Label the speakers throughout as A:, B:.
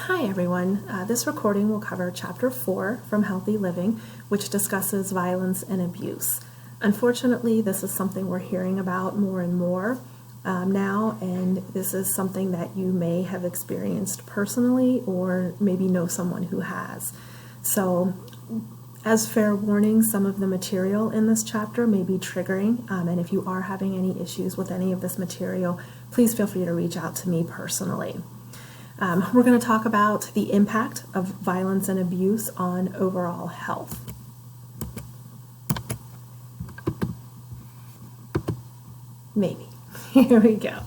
A: Hi everyone, this recording will cover Chapter 4 from Healthy Living, which discusses violence and abuse. Unfortunately, this is something we're hearing about more and more now, and this is something that you may have experienced personally or maybe know someone who has. So, as fair warning, some of the material in this chapter may be triggering, and if you are having any issues with any of this material, please feel free to reach out to me personally. We're going to talk about the impact of violence and abuse on overall health. Maybe. Here we go.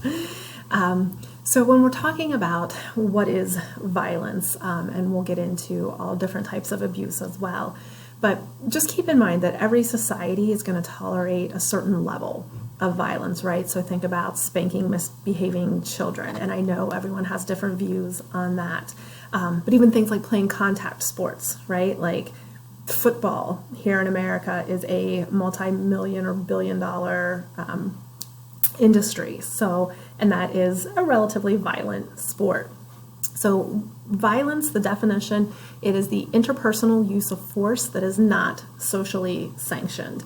A: So when we're talking about what is violence, and we'll get into all different types of abuse as well, but just keep in mind that every society is going to tolerate a certain level of violence, right? So think about spanking misbehaving children, and I know everyone has different views on that. But even things like playing contact sports, right? Like football here in America is a multi-million or billion-dollar industry. So, and that is a relatively violent sport. So violence, the definition, it is the interpersonal use of force that is not socially sanctioned.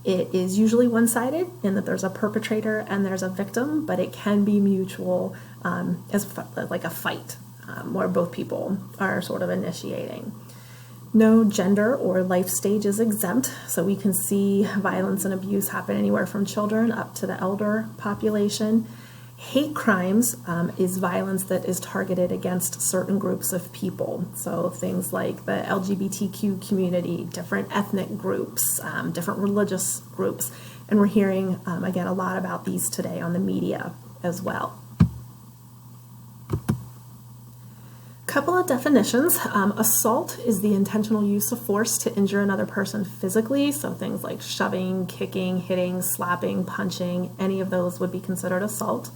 A: It is usually one-sided in that there's a perpetrator and there's a victim, but it can be mutual like a fight where both people are sort of initiating. No gender or life stage is exempt, so we can see violence and abuse happen anywhere from children up to the elder population. Hate crimes is violence that is targeted against certain groups of people. So things like the LGBTQ community, different ethnic groups, different religious groups. And we're hearing, again, a lot about these today on the media as well. Couple of definitions. Assault is the intentional use of force to injure another person physically. So things like shoving, kicking, hitting, slapping, punching, any of those would be considered assault.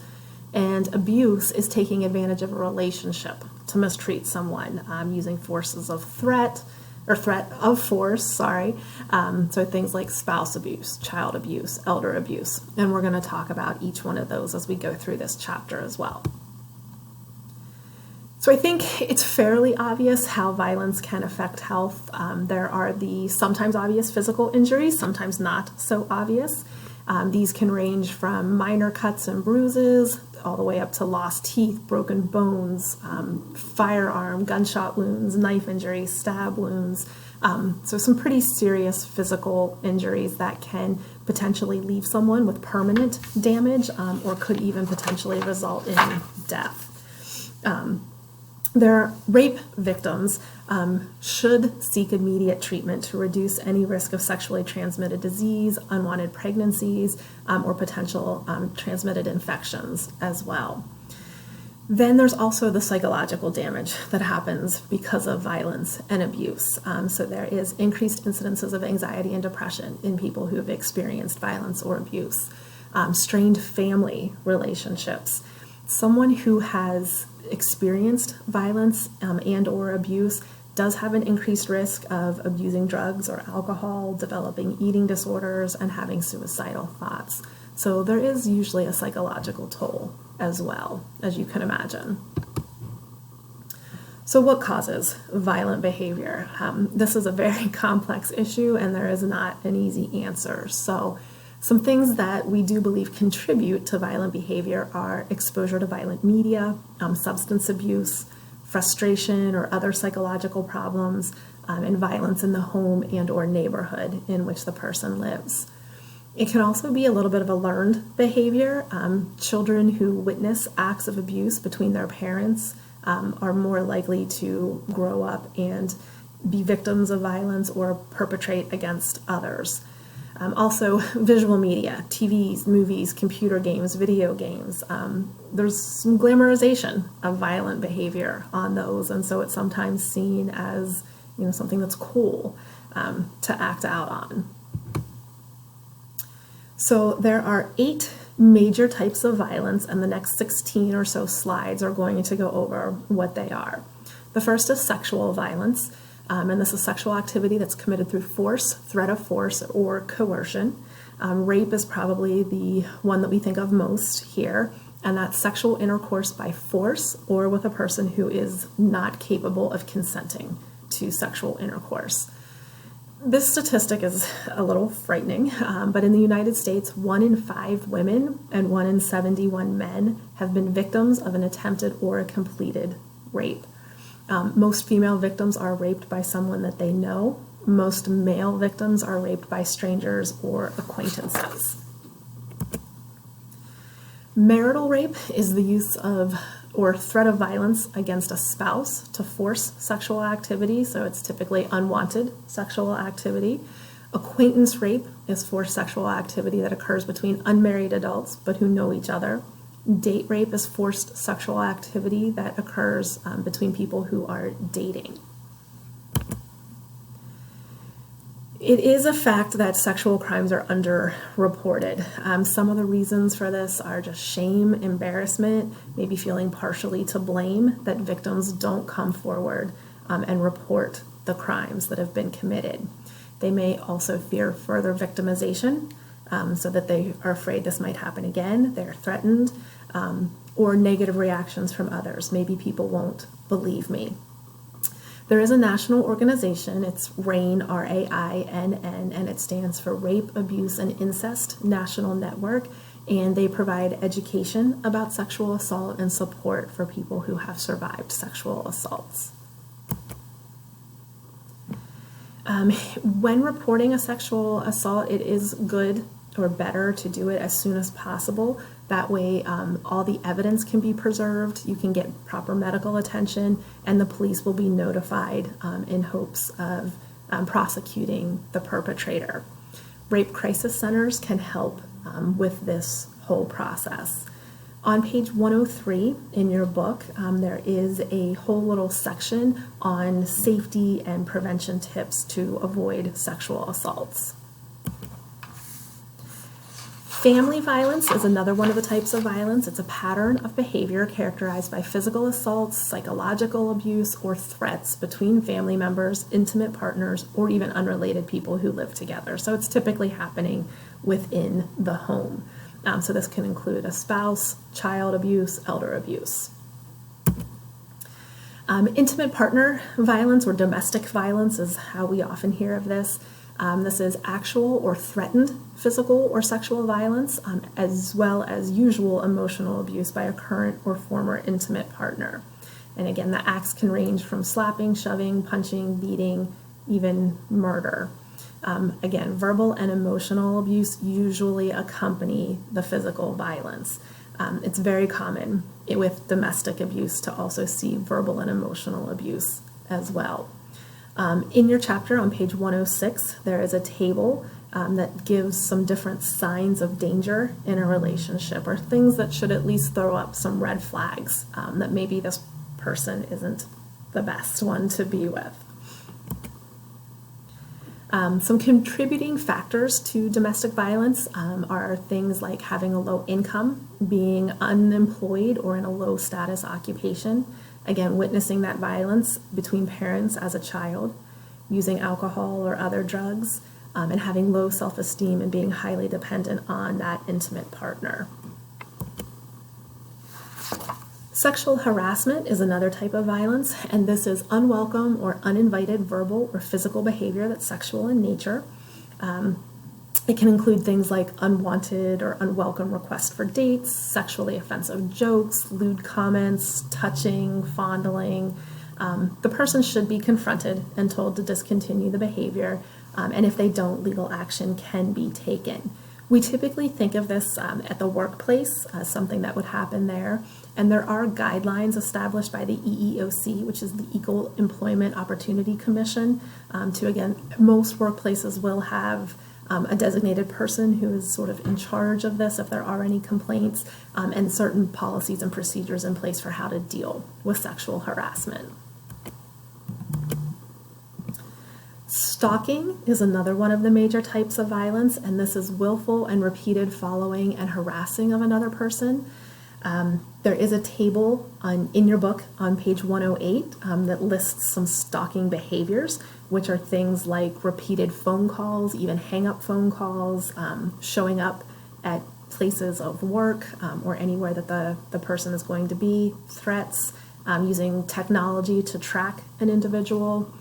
A: And abuse is taking advantage of a relationship to mistreat someone using forces of threat of force, so things like spouse abuse, child abuse, elder abuse. And we're going to talk about each one of those as we go through this chapter as well. So I think it's fairly obvious how violence can affect health. There are the sometimes obvious physical injuries, sometimes not so obvious. These can range from minor cuts and bruises all the way up to lost teeth, broken bones, firearm, gunshot wounds, knife injuries, stab wounds. So some pretty serious physical injuries that can potentially leave someone with permanent damage or could even potentially result in death. Their rape victims should seek immediate treatment to reduce any risk of sexually transmitted disease, unwanted pregnancies, or potential transmitted infections as well. Then there's also the psychological damage that happens because of violence and abuse. So there is increased incidences of anxiety and depression in people who have experienced violence or abuse. Strained family relationships. Someone who has experienced violence and or abuse does have an increased risk of abusing drugs or alcohol, developing eating disorders, and having suicidal thoughts. So there is usually a psychological toll as well, as you can imagine. So what causes violent behavior? This is a very complex issue, and there is not an easy answer. So some things that we do believe contribute to violent behavior are exposure to violent media, substance abuse, frustration or other psychological problems, and violence in the home and or neighborhood in which the person lives. It can also be a little bit of a learned behavior. Children who witness acts of abuse between their parents are more likely to grow up and be victims of violence or perpetrate against others. Also, visual media, TVs, movies, computer games, video games. There's some glamorization of violent behavior on those, and so it's sometimes seen as something that's cool to act out on. So there are 8 major types of violence, and the next 16 or so slides are going to go over what they are. The first is sexual violence. And this is sexual activity that's committed through force, threat of force, or coercion. Rape is probably the one that we think of most here. and that's sexual intercourse by force or with a person who is not capable of consenting to sexual intercourse. This statistic is a little frightening, but in the United States, 1 in 5 women and 1 in 71 men have been victims of an attempted or a completed rape. Most female victims are raped by someone that they know. Most male victims are raped by strangers or acquaintances. Marital rape is the use of or threat of violence against a spouse to force sexual activity, so it's typically unwanted sexual activity. Acquaintance rape is forced sexual activity that occurs between unmarried adults but who know each other. Date rape is forced sexual activity that occurs between people who are dating. It is a fact that sexual crimes are underreported. Some of the reasons for this are just shame, embarrassment, maybe feeling partially to blame that victims don't come forward and report the crimes that have been committed. They may also fear further victimization, so that they are afraid this might happen again. They're threatened, or negative reactions from others. Maybe people won't believe me. There is a national organization, it's RAINN, R-A-I-N-N, and it stands for Rape, Abuse, and Incest National Network, and they provide education about sexual assault and support for people who have survived sexual assaults. When reporting a sexual assault, it is good or better to do it as soon as possible. That way, all the evidence can be preserved, you can get proper medical attention, and the police will be notified in hopes of prosecuting the perpetrator. Rape crisis centers can help with this whole process. On page 103 in your book, there is a whole little section on safety and prevention tips to avoid sexual assaults. Family violence is another one of the types of violence. It's a pattern of behavior characterized by physical assaults, psychological abuse, or threats between family members, intimate partners, or even unrelated people who live together. So it's typically happening within the home. So this can include a spouse, child abuse, elder abuse. Intimate partner violence or domestic violence is how we often hear of this. This is actual or threatened physical or sexual violence, as well as usual emotional abuse by a current or former intimate partner. And again, the acts can range from slapping, shoving, punching, beating, even murder. Again, verbal and emotional abuse usually accompany the physical violence. It's very common with domestic abuse to also see verbal and emotional abuse as well. In your chapter on page 106, there is a table that gives some different signs of danger in a relationship, or things that should at least throw up some red flags that maybe this person isn't the best one to be with. Some contributing factors to domestic violence are things like having a low income, being unemployed or in a low status occupation, again, witnessing that violence between parents as a child, using alcohol or other drugs, and having low self-esteem and being highly dependent on that intimate partner. Sexual harassment is another type of violence, and this is unwelcome or uninvited verbal or physical behavior that's sexual in nature. It can include things like unwanted or unwelcome requests for dates, sexually offensive jokes, lewd comments, touching, fondling. The person should be confronted and told to discontinue the behavior, and if they don't, legal action can be taken. We typically think of this at the workplace as something that would happen there, and there are guidelines established by the EEOC, which is the Equal Employment Opportunity Commission, to, again, most workplaces will have a designated person who is sort of in charge of this if there are any complaints, and certain policies and procedures in place for how to deal with sexual harassment. Stalking is another one of the major types of violence, and this is willful and repeated following and harassing of another person. There is a table in your book on page 108 that lists some stalking behaviors, which are things like repeated phone calls, even hang-up phone calls, showing up at places of work or anywhere that the person is going to be, threats, using technology to track an individual.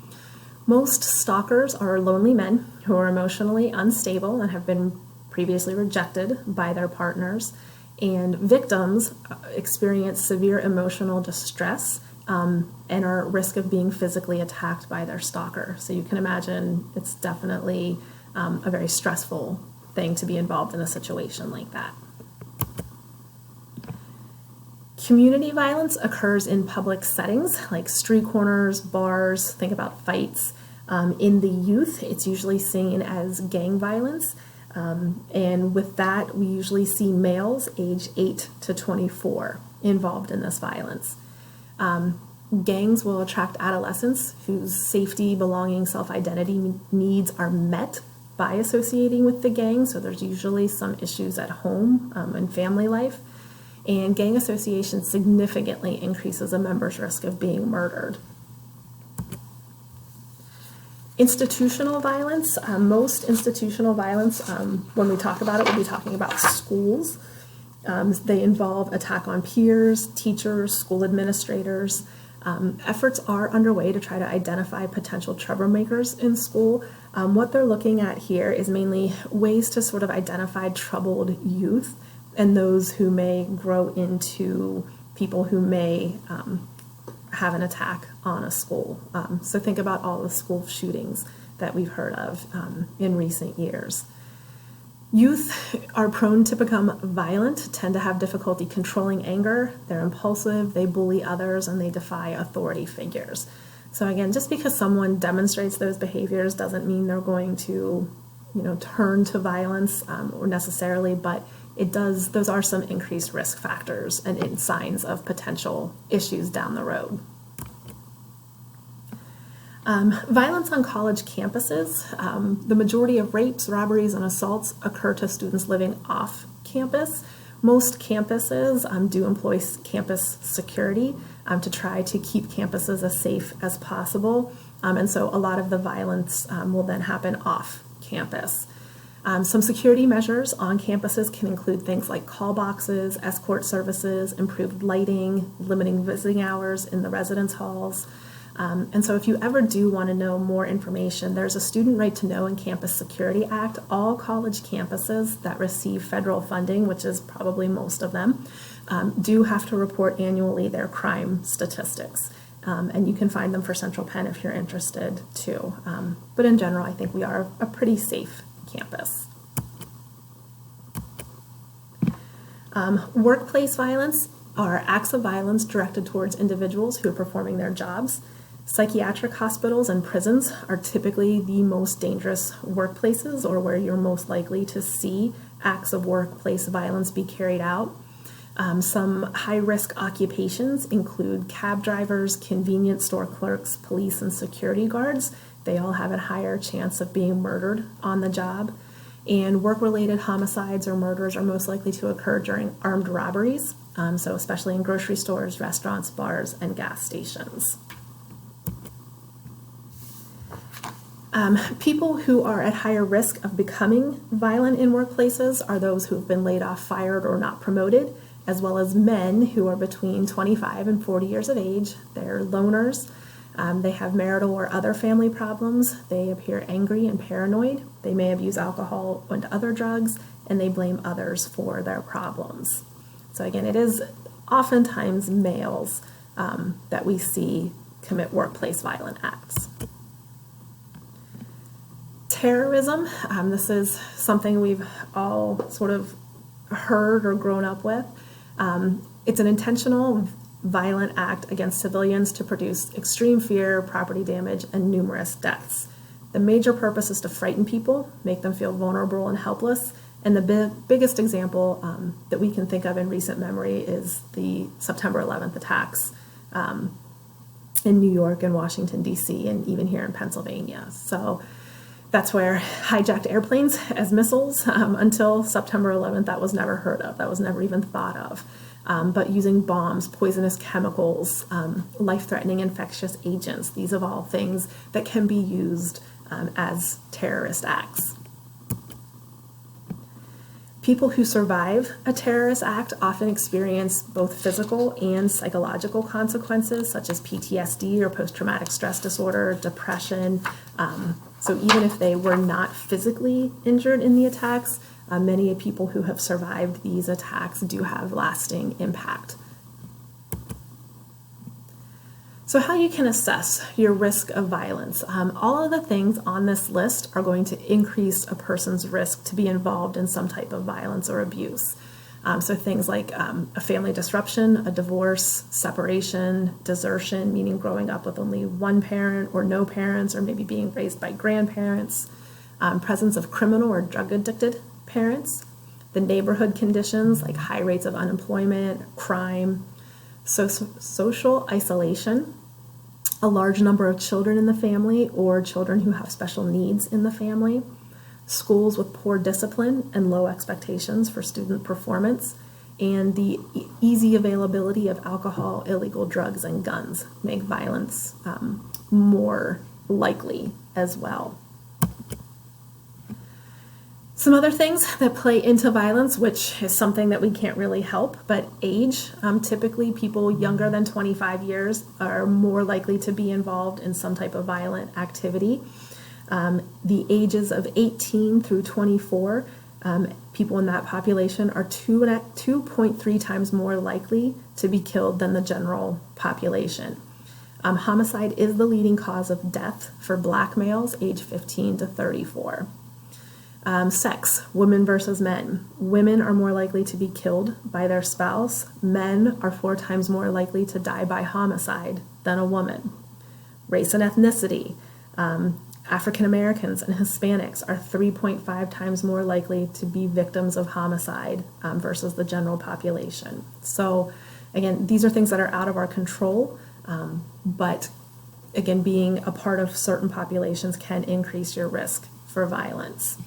A: Most stalkers are lonely men who are emotionally unstable and have been previously rejected by their partners. And victims experience severe emotional distress and are at risk of being physically attacked by their stalker. So you can imagine it's definitely a very stressful thing to be involved in a situation like that. Community violence occurs in public settings like street corners, bars, think about fights. In the youth, it's usually seen as gang violence. And with that, we usually see males age 8 to 24 involved in this violence. Gangs will attract adolescents whose safety, belonging, self-identity needs are met by associating with the gang. So there's usually some issues at home and family life. And gang association significantly increases a member's risk of being murdered. Institutional violence, most institutional violence, when we talk about it, we'll be talking about schools. They involve attack on peers, teachers, school administrators. Efforts are underway to try to identify potential troublemakers in school. What they're looking at here is mainly ways to sort of identify troubled youth and those who may grow into people who may have an attack on a school. So think about all the school shootings that we've heard of in recent years. Youth are prone to become violent, tend to have difficulty controlling anger, they're impulsive, they bully others, and they defy authority figures. So again, just because someone demonstrates those behaviors doesn't mean they're going to, turn to violence or necessarily, but those are some increased risk factors and signs of potential issues down the road. Violence on college campuses. The majority of rapes, robberies, and assaults occur to students living off campus. Most campuses do employ campus security to try to keep campuses as safe as possible. And so a lot of the violence will then happen off campus. Some security measures on campuses can include things like call boxes, escort services, improved lighting, limiting visiting hours in the residence halls. And so if you ever do want to know more information, there's a Student Right to Know and Campus Security Act. All college campuses that receive federal funding, which is probably most of them, do have to report annually their crime statistics. And you can find them for Central Penn if you're interested too. But in general, I think we are a pretty safe campus. Workplace violence are acts of violence directed towards individuals who are performing their jobs. Psychiatric hospitals and prisons are typically the most dangerous workplaces, or where you're most likely to see acts of workplace violence be carried out. Some high-risk occupations include cab drivers, convenience store clerks, police, and security guards. They all have a higher chance of being murdered on the job. And work-related homicides or murders are most likely to occur during armed robberies, so especially in grocery stores, restaurants, bars, and gas stations. People who are at higher risk of becoming violent in workplaces are those who have been laid off, fired, or not promoted, as well as men who are between 25 and 40 years of age. They're loners. They have marital or other family problems. They appear angry and paranoid. They may abuse alcohol and other drugs, and they blame others for their problems. So again, it is oftentimes males that we see commit workplace violent acts. Terrorism, this is something we've all sort of heard or grown up with. It's an intentional violent act against civilians to produce extreme fear, property damage, and numerous deaths. The major purpose is to frighten people, make them feel vulnerable and helpless, and the biggest example that we can think of in recent memory is the September 11th attacks in New York and Washington, D.C., and even here in Pennsylvania. So that's where hijacked airplanes as missiles, until September 11th, that was never heard of. That was never even thought of. But using bombs, poisonous chemicals, life-threatening infectious agents, these are all things that can be used as terrorist acts. People who survive a terrorist act often experience both physical and psychological consequences, such as PTSD or post-traumatic stress disorder, depression. So even if they were not physically injured in the attacks, many people who have survived these attacks do have lasting impact. So how you can assess your risk of violence. All of the things on this list are going to increase a person's risk to be involved in some type of violence or abuse. So things like a family disruption, a divorce, separation, desertion, meaning growing up with only one parent or no parents, or maybe being raised by grandparents, presence of criminal or drug-addicted parents, the neighborhood conditions like high rates of unemployment, crime, social isolation, a large number of children in the family or children who have special needs in the family, schools with poor discipline and low expectations for student performance, and the easy availability of alcohol, illegal drugs, and guns make violence more likely as well. Some other things that play into violence, which is something that we can't really help, but age. Typically, people younger than 25 years are more likely to be involved in some type of violent activity. The ages of 18 through 24, people in that population are 2.3 times more likely to be killed than the general population. Homicide is the leading cause of death for Black males age 15 to 34. Sex, women versus men. Women are more likely to be killed by their spouse. Men are 4 times more likely to die by homicide than a woman. Race and ethnicity. African Americans and Hispanics are 3.5 times more likely to be victims of homicide versus the general population. So again, these are things that are out of our control, but again, being a part of certain populations can increase your risk for violence.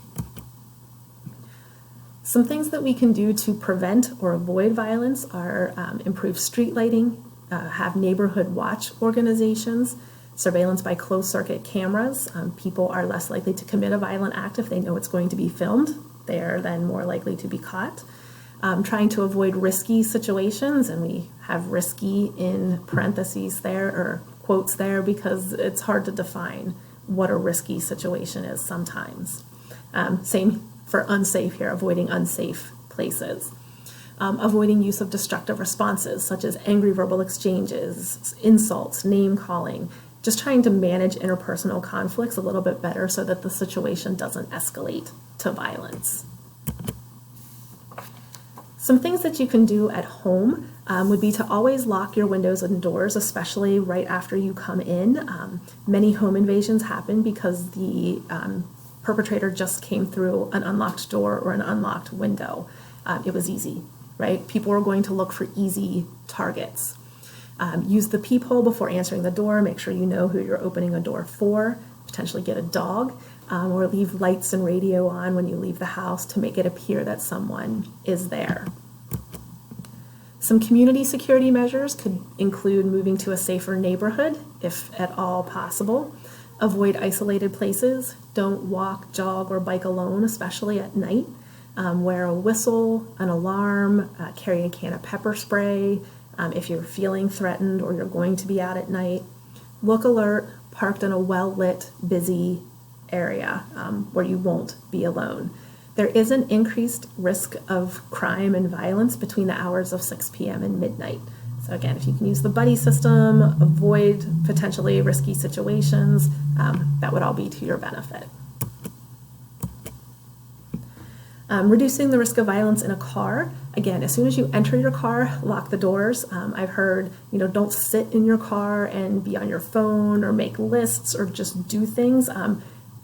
A: Some things that we can do to prevent or avoid violence are improve street lighting, have neighborhood watch organizations, surveillance by closed-circuit cameras. People are less likely to commit a violent act if they know it's going to be filmed. They are then more likely to be caught. Trying to avoid risky situations, and we have risky in parentheses there, or quotes there, because it's hard to define what a risky situation is sometimes. Same for unsafe here, avoiding unsafe places. Avoiding use of destructive responses, such as angry verbal exchanges, insults, name-calling, just trying to manage interpersonal conflicts a little bit better so that the situation doesn't escalate to violence. Some things that you can do at home would be to always lock your windows and doors, especially right after you come in. Many home invasions happen because the perpetrator just came through an unlocked door or an unlocked window. It was easy, right? People are going to look for easy targets. Use the peephole before answering the door. Make sure you know who you're opening a door for. Potentially get a dog, or leave lights and radio on when you leave the house to make it appear that someone is there. Some community security measures could include moving to a safer neighborhood, if at all possible. Avoid isolated places. Don't walk, jog, or bike alone, especially at night. Wear a whistle, an alarm, carry a can of pepper spray if you're feeling threatened or you're going to be out at night. Look alert, parked in a well-lit, busy area where you won't be alone. There is an increased risk of crime and violence between the hours of 6 p.m. and midnight. So again, if you can use the buddy system, avoid potentially risky situations, that would all be to your benefit. Reducing the risk of violence in a car. Again, as soon as you enter your car, lock the doors. I've heard, don't sit in your car and be on your phone or make lists or just do things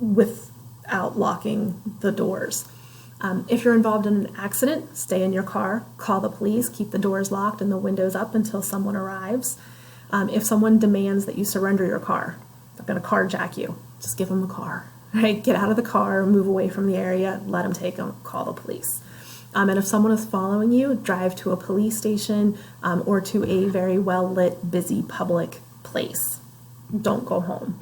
A: without locking the doors. If you're involved in an accident, stay in your car, call the police, keep the doors locked and the windows up until someone arrives. If someone demands that you surrender your car, they're going to carjack you, just give them the car. Right? Get out of the car, move away from the area, let them take them, call the police. And if someone is following you, drive to a police station or to a very well-lit, busy public place. Don't go home.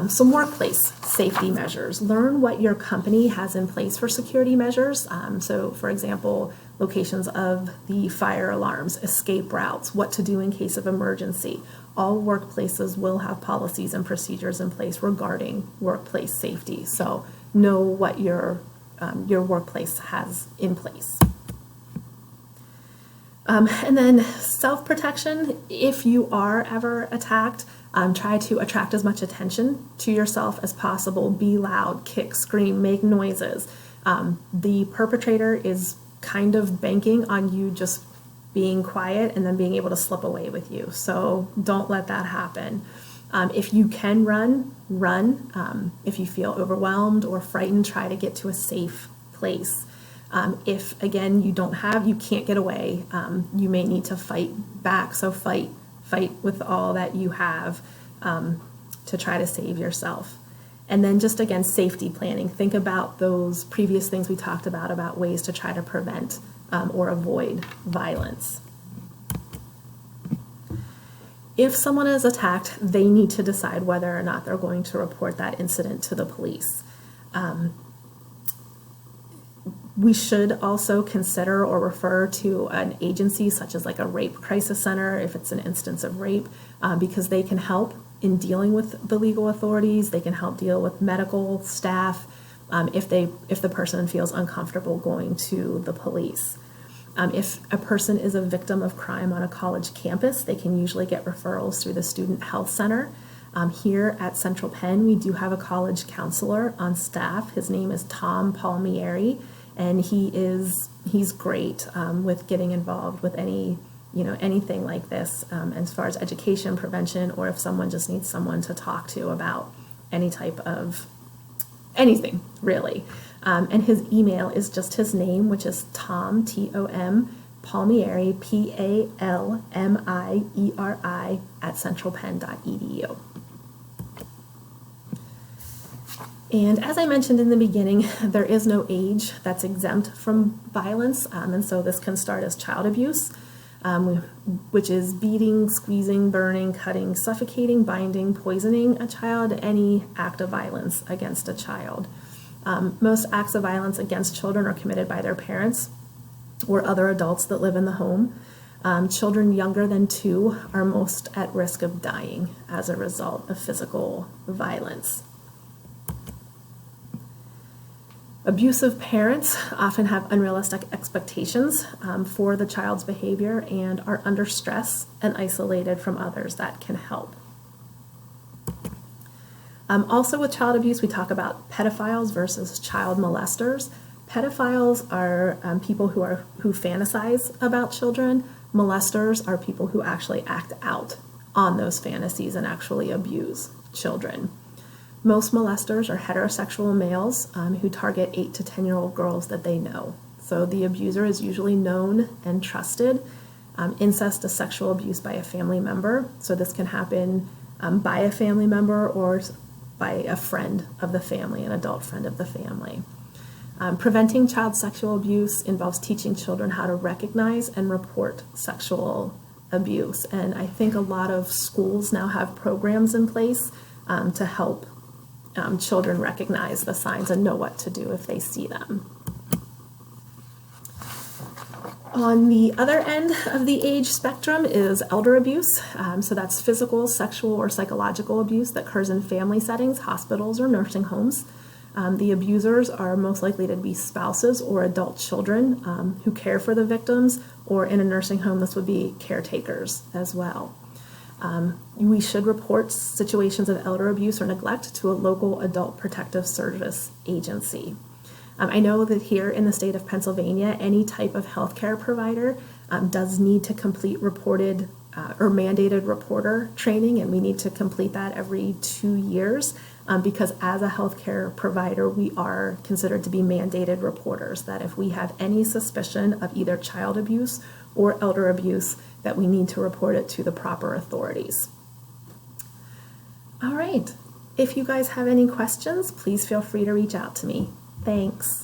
A: Some workplace safety measures. Learn what your company has in place for security measures. So, for example, locations of the fire alarms, escape routes, what to do in case of emergency. All workplaces will have policies and procedures in place regarding workplace safety. So, know what your workplace has in place. And then self-protection, if you are ever attacked, try to attract as much attention to yourself as possible. Be loud, kick, scream, make noises. The perpetrator is kind of banking on you just being quiet and then being able to slip away with you. So don't let that happen. If you can run. If you feel overwhelmed or frightened, try to get to a safe place. If, again, you can't get away, you may need to fight back. So fight with all that you have to try to save yourself. And then just, again, safety planning. Think about those previous things we talked about ways to try to prevent or avoid violence. If someone is attacked, they need to decide whether or not they're going to report that incident to the police. We should also consider or refer to an agency such as like a rape crisis center if it's an instance of rape, because they can help in dealing with the legal authorities. They can help deal with medical staff if the person feels uncomfortable going to the police. If a person is a victim of crime on a college campus, they can usually get referrals through the Student Health Center. Here at Central Penn, we do have a college counselor on staff. His name is Tom Palmieri, and he's great with getting involved with anything like this as far as education, prevention, or if someone just needs someone to talk to about any type of anything, really. And his email is just his name, which is Tom, T-O-M, Palmieri, P-A-L-M-I-E-R-I, at centralpenn.edu. And as I mentioned in the beginning, there is no age that's exempt from violence, and so this can start as child abuse, which is beating, squeezing, burning, cutting, suffocating, binding, poisoning a child, any act of violence against a child. Most acts of violence against children are committed by their parents or other adults that live in the home. Children younger than 2 are most at risk of dying as a result of physical violence. Abusive parents often have unrealistic expectations for the child's behavior and are under stress and isolated from others that can help. Also with child abuse, we talk about pedophiles versus child molesters. Pedophiles are people who fantasize about children. Molesters are people who actually act out on those fantasies and actually abuse children. Most molesters are heterosexual males who target 8 to 10-year-old girls that they know. So the abuser is usually known and trusted. Incest is sexual abuse by a family member. So this can happen by a family member or by a friend of the family, an adult friend of the family. Preventing child sexual abuse involves teaching children how to recognize and report sexual abuse. And I think a lot of schools now have programs in place to help children recognize the signs and know what to do if they see them. On the other end of the age spectrum is elder abuse. So that's physical, sexual, or psychological abuse that occurs in family settings, hospitals, or nursing homes. The abusers are most likely to be spouses or adult children who care for the victims, or in a nursing home, this would be caretakers as well. We should report situations of elder abuse or neglect to a local adult protective service agency. I know that here in the state of Pennsylvania, any type of healthcare provider does need to complete reported or mandated reporter training, and we need to complete that every 2 years because as a healthcare provider, we are considered to be mandated reporters, that if we have any suspicion of either child abuse or elder abuse, that we need to report it to the proper authorities. All right. If you guys have any questions, please feel free to reach out to me. Thanks.